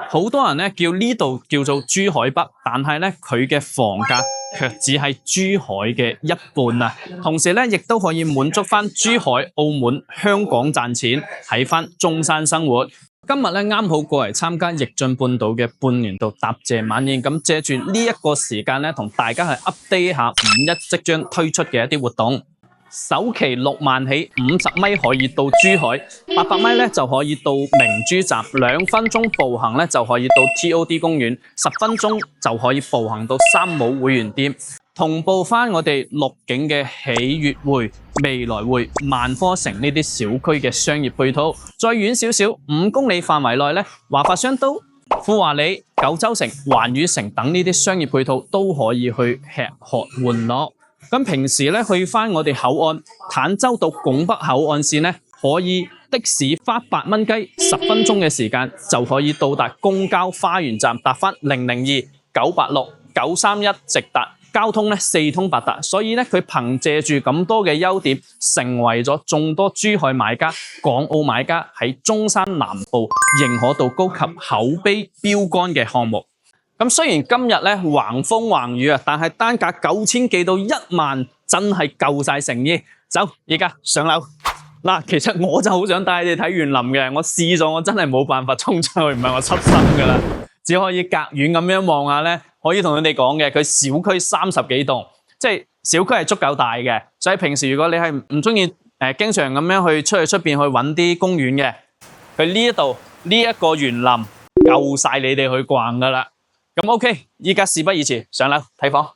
好多人咧叫呢度叫做珠海北，但係咧佢嘅房價卻只係珠海嘅一半啊！同時咧，亦都可以滿足翻珠海、澳門、香港賺錢，喺翻中山生活。今日咧啱好過嚟參加逆進半島嘅半年度答謝晚宴，咁借住呢一個時間咧，同大家去 update 下5·1即將推出嘅一啲活動。首期6萬起，50米可以到珠海，800米咧就可以到明珠站，2分鐘步行咧就可以到 TOD 公園，10分鐘就可以步行到三武會員店。同步翻我哋陸景嘅喜悅匯、未來匯、萬科城呢啲小區嘅商業配套，再遠少少5公里範圍內咧，華發商都、富華里、九州城、環宇城等呢啲商業配套都可以去吃喝玩樂。咁平時咧去翻我哋口岸坦洲到拱北口岸線咧，可以的士花8蚊雞，10分鐘嘅時間就可以到達公交花園站，搭翻002、986、931直達，交通咧4通八達。所以咧佢憑借住咁多嘅優點，成為咗眾多珠海買家、港澳買家喺中山南部認可度高及口碑標杆嘅項目。咁雖然今日咧橫風橫雨啊，但係單價9000幾到1萬，真係夠晒誠意。走，而家上樓嗱。其實我就好想帶你哋睇園林嘅，我試咗，我真係冇辦法衝出去，唔係我出身噶啦，只可以隔遠咁樣望下咧。可以同你哋講嘅，佢小區30幾棟，即係小區係足夠大嘅。所以平時如果你係唔中意經常咁樣去出邊去揾啲公園嘅，佢呢一度呢一個園林夠晒你哋去逛噶啦。咁 OK， 依家事不宜遲，上樓睇房。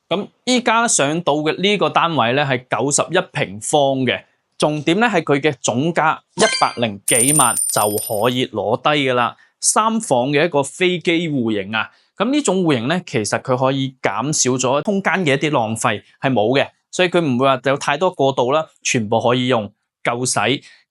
咁依家上到嘅呢個單位咧係91平方嘅，重點咧係佢嘅總價100幾萬就可以攞低噶啦。3房嘅一個飛機戶型啊，咁呢種戶型咧其實佢可以減少咗空間嘅一啲浪費係冇嘅，所以佢唔會話有太多過渡啦，全部可以用夠使。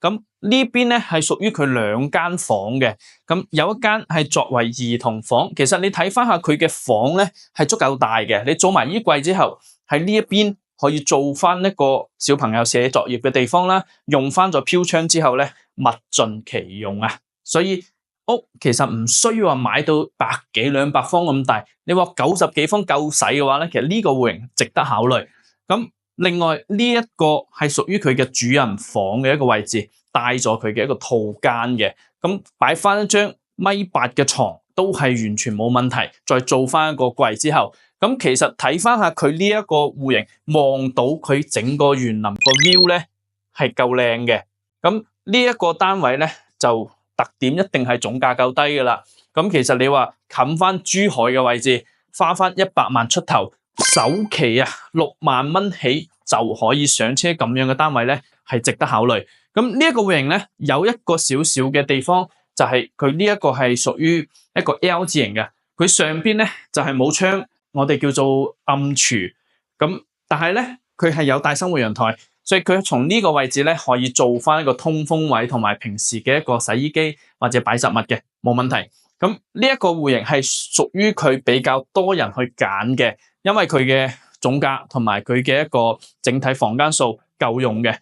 咁呢邊咧係屬於佢2間房嘅，咁有一間係作為兒童房。其實你睇翻下佢嘅房咧係足夠大嘅，你做埋衣櫃之後喺呢一邊可以做翻一個小朋友寫作業嘅地方啦，用翻咗飄窗之後咧物盡其用啊。所以屋其實唔需要話買到100幾200方咁大，你話90幾方夠使嘅話咧，其實呢個戶型值得考慮。咁另外呢一個係屬於佢嘅主人房嘅一個位置，帶咗佢嘅一個套間嘅，咁擺翻一張1.8米嘅床都係完全冇問題。再做翻一個櫃之後，咁其實睇翻下佢呢一個戶型，望到佢整個園林個 view 咧係夠靚嘅。咁呢一個單位咧就特點一定係總價夠低噶啦。咁其實你話冚翻珠海嘅位置，花翻100萬出頭，首期啊6萬蚊起就可以上車，咁樣嘅單位咧係值得考慮。咁呢一個戶型咧有一個少少嘅地方，就係佢呢一個係屬於一個 L 字型嘅，佢上邊咧就係冇窗，我哋叫做暗廚。咁但係咧佢係有大生活陽台，所以佢從呢個位置咧可以做翻一個通風位，同埋平時嘅一個洗衣機或者擺雜物嘅冇問題。咁呢一個戶型係屬於佢比較多人去揀嘅，因為佢嘅總價同埋佢嘅一個整體房間數夠用嘅。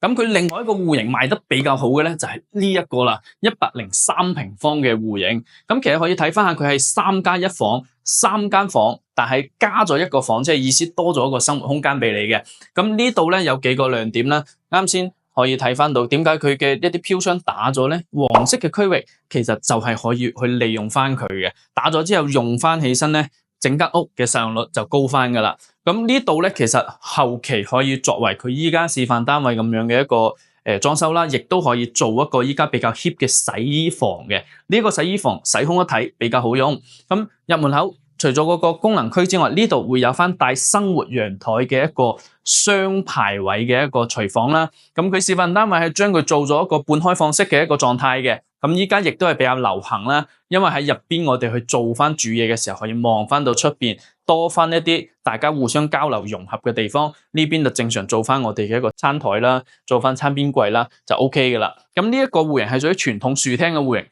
咁佢另外一個戶型賣得比較好嘅咧就係呢一個啦，103平方嘅戶型。咁其實可以睇翻下佢係3+1房，3間房，但係加咗一個房，即係意思多咗一個生活空間俾你嘅。咁呢度咧有幾個亮點啦，啱先可以睇翻到點解佢嘅一啲飄窗打咗咧，黃色嘅區域其實就係可以去利用翻佢嘅，打咗之後用翻起身咧，整間屋嘅使用率就高翻噶啦。咁呢度咧其實後期可以作為佢依家示範單位咁樣嘅一個裝修啦，亦都可以做一個依家比較 hit 嘅洗衣房嘅。呢個洗衣房洗空一體比較好用。咁入門口除咗嗰個功能區之外，呢度會有翻帶生活陽台嘅一個雙排位嘅一個廚房啦。咁佢示範單位係將佢做咗一個半開放式嘅一個狀態嘅。咁依家亦都係比較流行啦，因為喺入邊我哋去做翻煮嘢嘅時候，可以望翻到出邊，多翻一啲大家互相交流融合嘅地方。呢邊就正常做翻我哋嘅一個餐台啦，做翻餐邊櫃啦，就 OK 噶啦。咁呢一個戶型係屬於傳統樹廳嘅戶型，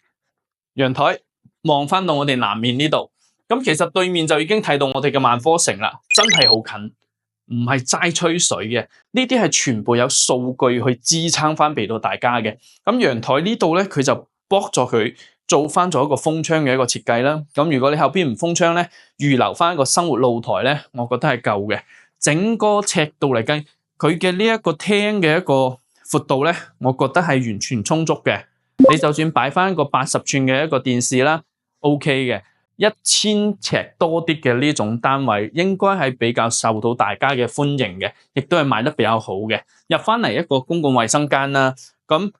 陽台望翻到我哋南面呢度，咁其實對面就已經睇到我哋嘅萬科城啦，真係好近，唔係齋吹水嘅。呢啲係全部有數據去支撐翻俾到大家嘅。咁陽台呢度咧，佢就block咗佢，做翻咗一個封窗嘅一個設計啦。咁如果你後邊唔封窗咧，預留翻一個生活露台咧，我覺得係夠嘅。整個尺度嚟計，佢嘅呢一個廳嘅一個闊度咧，我覺得係完全充足嘅。你就算擺翻一個80寸嘅一個電視啦 ，OK 嘅。1000尺多啲嘅呢種單位，應該係比較受到大家嘅歡迎嘅，亦都係賣得比較好嘅。入翻嚟一個公共衛生間啦，咁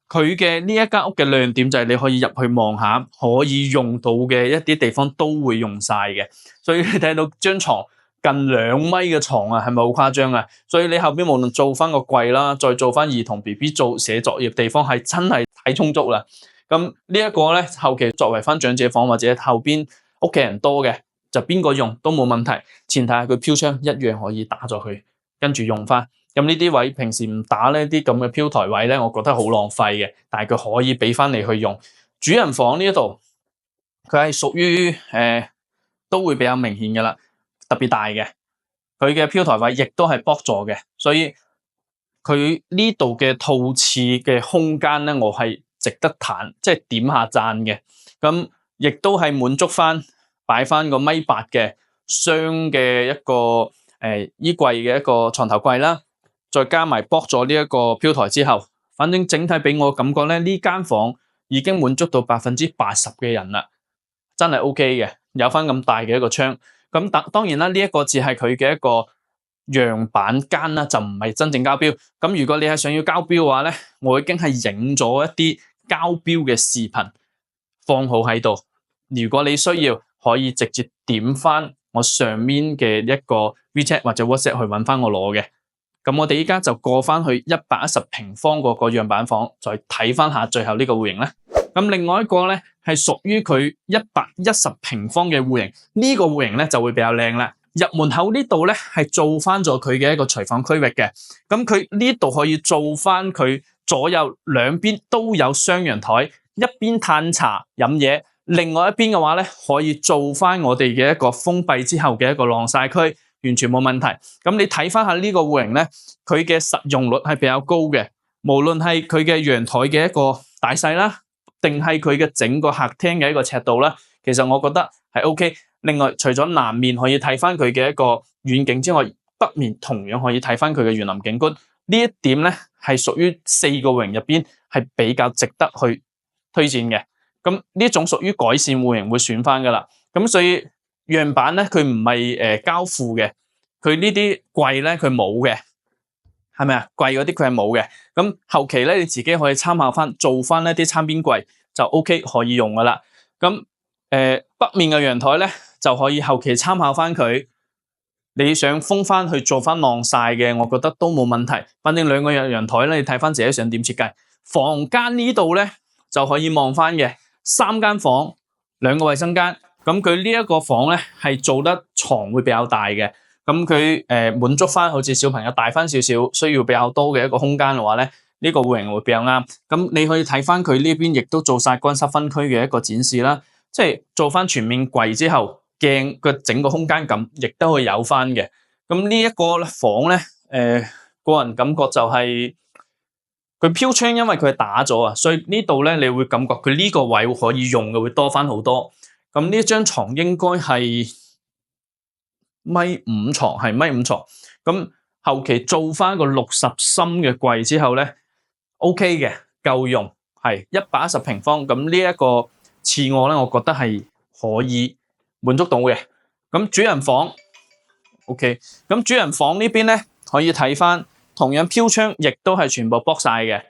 佢嘅呢一間屋嘅亮點就係你可以入去望下，可以用到嘅一啲地方都會用晒嘅。所以你睇到張床近2米嘅床啊，係咪好誇張啊？所以你後邊無論做翻個櫃啦，再做翻兒童 BB 做寫作業地方，係真係太充足啦。咁呢一個咧，後期作為翻長者房或者後邊屋企人多嘅，就邊個用都冇問題。前提係佢飄窗一樣可以打咗佢，跟住用翻。咁呢啲位平時唔打呢啲咁嘅飄台位咧，我覺得好浪費嘅。但係佢可以俾翻你去用。主人房呢一度，佢係屬於都會比較明顯嘅啦，特別大嘅。佢嘅飄台位亦都係駁座嘅，所以佢呢度嘅套廁嘅空間咧，我係值得彈，即係點下讚嘅。咁亦都係滿足翻擺翻個1.8米嘅雙嘅一個衣櫃嘅一個床頭櫃啦，再加埋駁咗呢一個飄台之後，反正整體俾我感覺咧，呢間房已經滿足到80%嘅人啦，真係 OK 嘅，有翻咁大嘅一個窗。咁當然啦，呢一個只係佢嘅一個樣板間啦，就唔係真正交標。咁如果你係想要交標嘅話咧，我已經係影咗一啲交標嘅視頻放好喺度。如果你需要，可以直接點翻我上面嘅一個 WeChat 或者 WhatsApp 去揾翻我攞嘅。咁我哋依家就過翻去110平方個樣板房，再睇翻下最後呢個戶型咧。咁另外一個咧係屬於佢110平方嘅戶型，呢個戶型咧就會比較靚啦。入門口呢度咧係做翻咗佢嘅一個廚房區域嘅，咁佢呢度可以做翻佢左右兩邊都有雙陽台，一邊嘆茶飲嘢，另外一邊嘅話咧可以做翻我哋嘅一個封閉之後嘅一個晾曬區，完全冇問題。咁你睇翻下呢個戶型咧，佢嘅實用率係比較高嘅，無論係佢嘅陽台嘅一個大細啦，定係佢嘅整個客廳嘅一個尺度啦，其實我覺得係 OK。另外，除咗南面可以睇翻佢嘅一個遠景之外，北面同樣可以睇翻佢嘅園林景觀。呢一點咧係屬於4個戶型入邊係比較值得去推薦嘅。咁呢種屬於改善戶型會選翻噶啦。咁所以樣板咧佢唔係交付嘅，佢呢啲櫃咧佢冇嘅，係咪啊？櫃嗰啲佢係冇嘅。咁後期咧你自己可以參考翻做翻一啲餐邊櫃就 OK 可以用噶啦。咁北面嘅陽台咧就可以後期參考翻佢，你想封翻去做翻晾曬嘅，我覺得都冇問題。反正兩個陽台咧，你睇翻自己想點設計。房間呢度咧就可以望翻嘅，3間房，2個衛生間。咁佢呢一個房咧係做得床會比較大嘅，咁佢滿足翻好似小朋友大翻少少，需要比較多嘅一個空間嘅話咧，呢個戶型會比較啱。咁你可以睇翻佢呢邊亦都做晒乾濕分區嘅一個展示啦。即係做翻全面櫃之後，鏡嘅整個空間感亦都會有翻嘅。咁呢一個房咧，個人感覺就係佢飄窗，因為佢係打咗啊，所以呢度咧你會感覺佢呢個位可以用嘅會多翻好多。咁呢張床應該係1.5米床，係1.5米床。咁後期做翻個60深嘅櫃之後咧 ，OK 嘅，夠用，係110平方。咁呢一個次臥咧，我覺得係可以滿足到嘅。咁主人房 OK， 咁主人房呢邊咧可以睇翻，同樣飄窗亦都係全部駁晒嘅，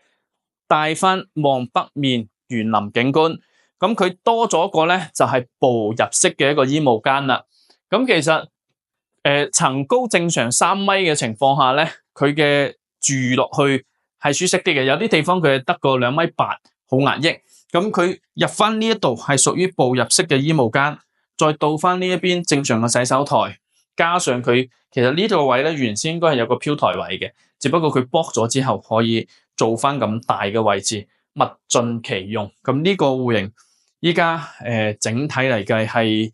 帶翻望北面園林景觀。咁佢多咗一個咧就係步入式嘅一個衣帽間啦。咁其實層高正常3米嘅情況下咧，佢嘅住落去係舒適啲嘅。有啲地方佢係得個2.8米，好壓抑。咁佢入翻呢一度係屬於步入式嘅衣帽間，再到翻呢一邊正常嘅洗手台，加上佢其實呢個位咧原先應該係有個飄台位嘅，只不過佢駁咗之後可以做翻咁大嘅位置，物盡其用。咁呢個戶型依家整體嚟計係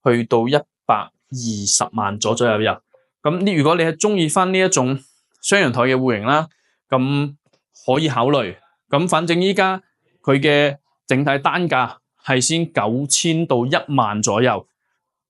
去到120萬左右入。咁如果你係中意翻呢一種雙陽台嘅戶型啦，咁可以考慮。咁反正依家佢嘅整體單價係先9000到1萬左右，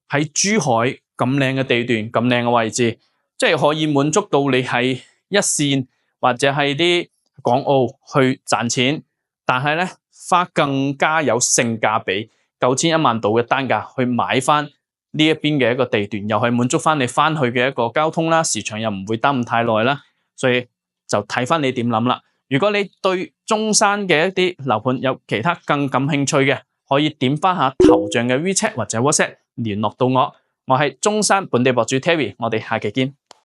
喺珠海咁靚嘅地段、咁靚嘅位置，即係可以滿足到你喺一線或者係啲港澳去賺錢，但係咧花更加有性價比9000、1萬度嘅單價去買翻呢一邊嘅一個地段，又係滿足翻你翻去嘅一個交通啦，時長又唔會耽誤太耐啦，所以就睇翻你點諗啦。如果你對中山嘅一啲樓盤有其他更感興趣嘅，可以點翻下頭像嘅 WeChat 或者 WhatsApp 聯絡到我。我係中山本地博主 Terry，我哋下期見。